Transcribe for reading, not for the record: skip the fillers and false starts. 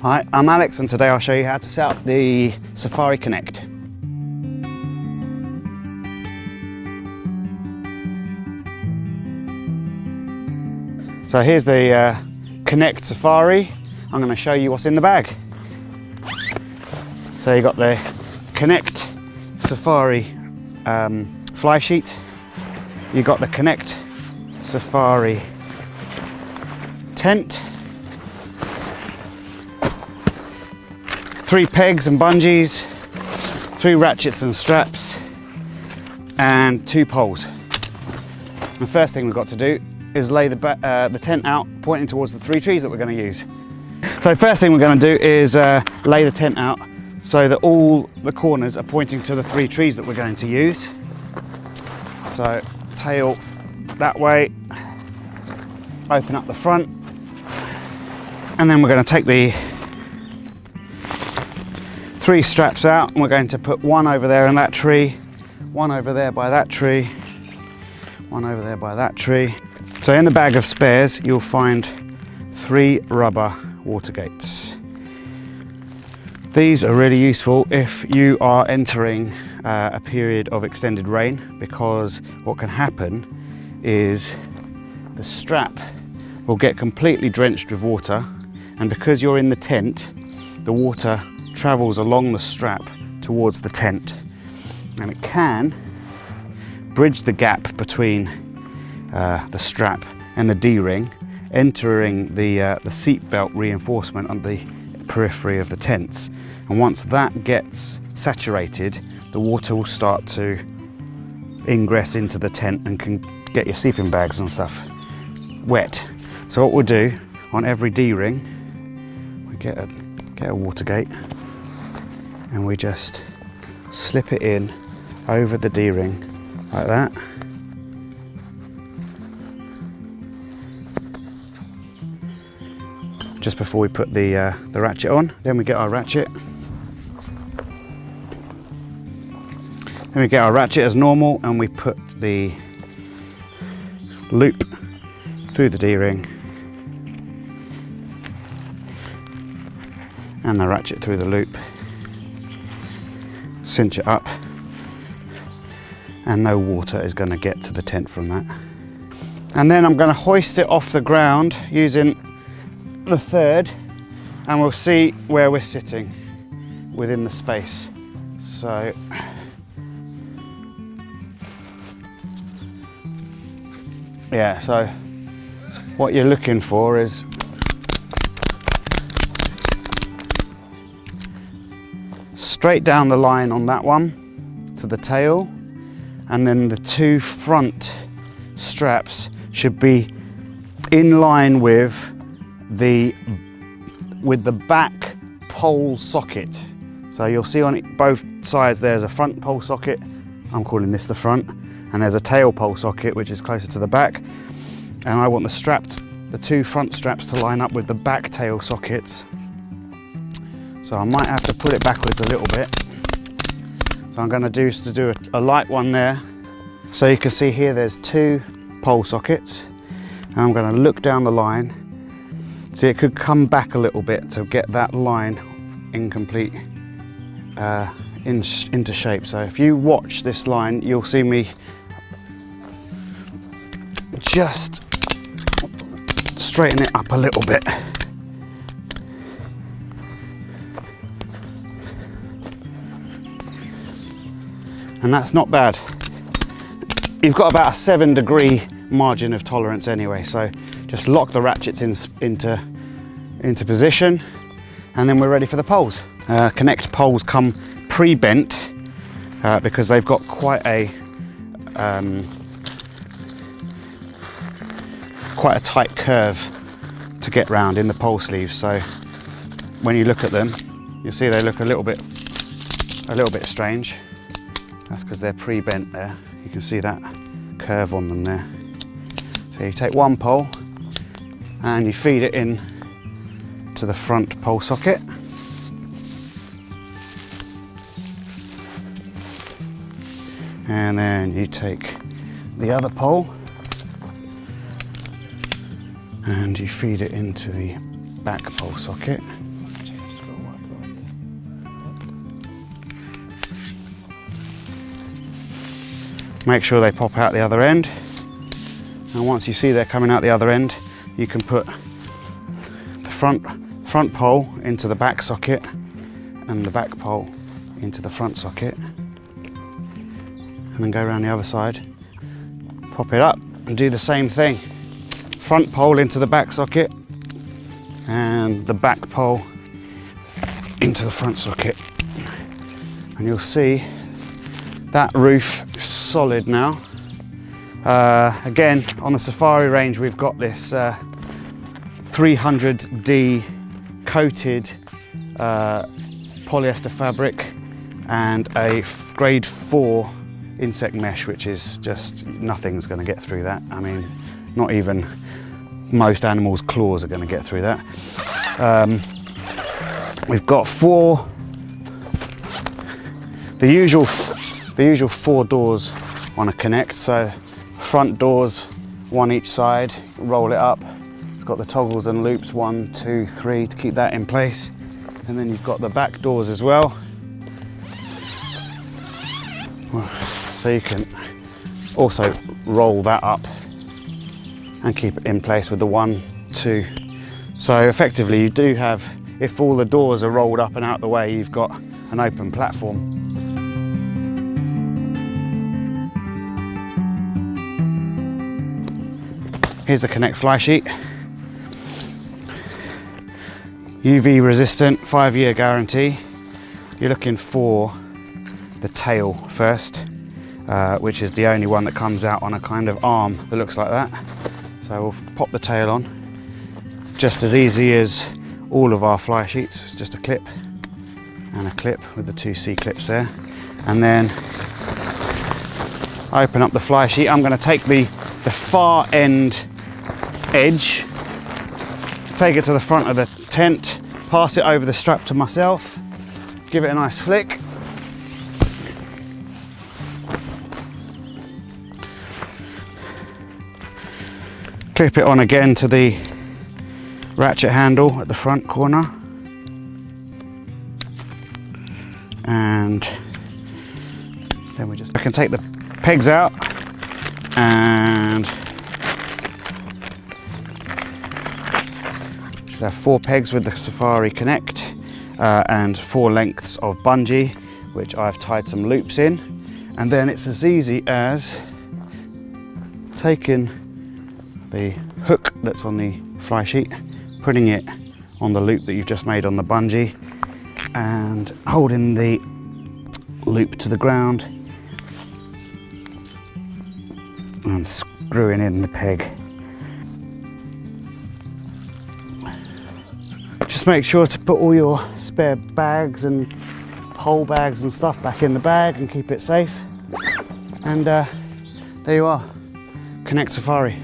Hi, I'm Alex and today I'll show you how to set up the Safari Connect. So here's the Connect Safari. I'm going to show you what's in the bag. So you've got the Connect Safari fly sheet. You've got the Connect Safari tent. 3 pegs and bungees, 3 ratchets and straps, and 2 poles. The first thing we've got to do is lay the tent out pointing towards the 3 trees that we're going to use. So first thing we're going to do is lay the tent out so that all the corners are pointing to the 3 trees that we're going to use. So tail that way, open up the front, and then we're going to take the 3 straps out and we're going to put 1 over there in that tree, 1 over there by that tree, 1 over there by that tree. So in the bag of spares you'll find 3 rubber water gates. These are really useful if you are entering a period of extended rain, because what can happen is the strap will get completely drenched with water, and because you're in the tent, the water travels along the strap towards the tent, and it can bridge the gap between the strap and the D-ring, entering the seat belt reinforcement on the periphery of the tents. And once that gets saturated, the water will start to ingress into the tent and can get your sleeping bags and stuff wet. So what we'll do on every D-ring, we get a water gate and we just slip it in over the D-ring like that. Just before we put the ratchet on. Then we get our ratchet. Then we get our ratchet as normal and we put the loop through the D-ring and the ratchet through the loop. Cinch it up, and no water is going to get to the tent from that. And then I'm going to hoist it off the ground using the 3rd, and we'll see where we're sitting within the space. So yeah, so what you're looking for is straight down the line on that one to the tail, and then the 2 front straps should be in line with the back pole socket. So you'll see on both sides there's a front pole socket, I'm calling this the front, and there's a tail pole socket which is closer to the back, and I want the 2 front straps to line up with the back tail sockets. So I might have to put it backwards a little bit. So I'm going to do a light one there. So you can see here there's 2 pole sockets, and I'm going to look down the line. See, it could come back a little bit to get that line in complete into shape. So if you watch this line, you'll see me just straighten it up a little bit. And that's not bad. You've got about a 7-degree margin of tolerance anyway, so just lock the ratchets into position, and then we're ready for the poles. Connect poles come pre-bent because they've got quite a tight curve to get round in the pole sleeves. So when you look at them, you'll see they look a little bit strange. That's because they're pre-bent there. You can see that curve on them there. So you take 1 pole and you feed it in to the front pole socket. And then you take the other pole and you feed it into the back pole socket. make sure they pop out the other end. And once you see they're coming out the other end, you can put the front pole into the back socket and the back pole into the front socket, and then go around the other side, pop it up and do the same thing. Front pole into the back socket and the back pole into the front socket. And you'll see that roof is solid now. Again, on the safari range, we've got this 300D coated polyester fabric and a grade 4 insect mesh, which is just, nothing's going to get through that. I mean, not even most animals' claws are going to get through that. We've got the usual 4 doors on a connect. So front doors, one each side, roll it up. It's got the toggles and loops, 1, 2, 3 to keep that in place. And then you've got the back doors as well. So you can also roll that up and keep it in place with the 1, 2. So effectively you do have, if all the doors are rolled up and out the way, you've got an open platform. Here's the Connect fly sheet. UV resistant, 5-year guarantee. You're looking for the tail first, which is the only one that comes out on a kind of arm that looks like that. So we'll pop the tail on. Just as easy as all of our fly sheets. It's just a clip and a clip with the 2 C-clips there. And then open up the fly sheet. I'm going to take the far end edge, take it to the front of the tent, pass it over the strap to myself, give it a nice flick. Clip it on again to the ratchet handle at the front corner, and then I can take the pegs out and should have 4 pegs with the Safari Connect and 4 lengths of bungee, which I've tied some loops in. And then it's as easy as taking the hook that's on the fly sheet, putting it on the loop that you've just made on the bungee, and holding the loop to the ground and screwing in the peg. Just make sure to put all your spare bags and pole bags and stuff back in the bag and keep it safe. And there you are, Connect Safari.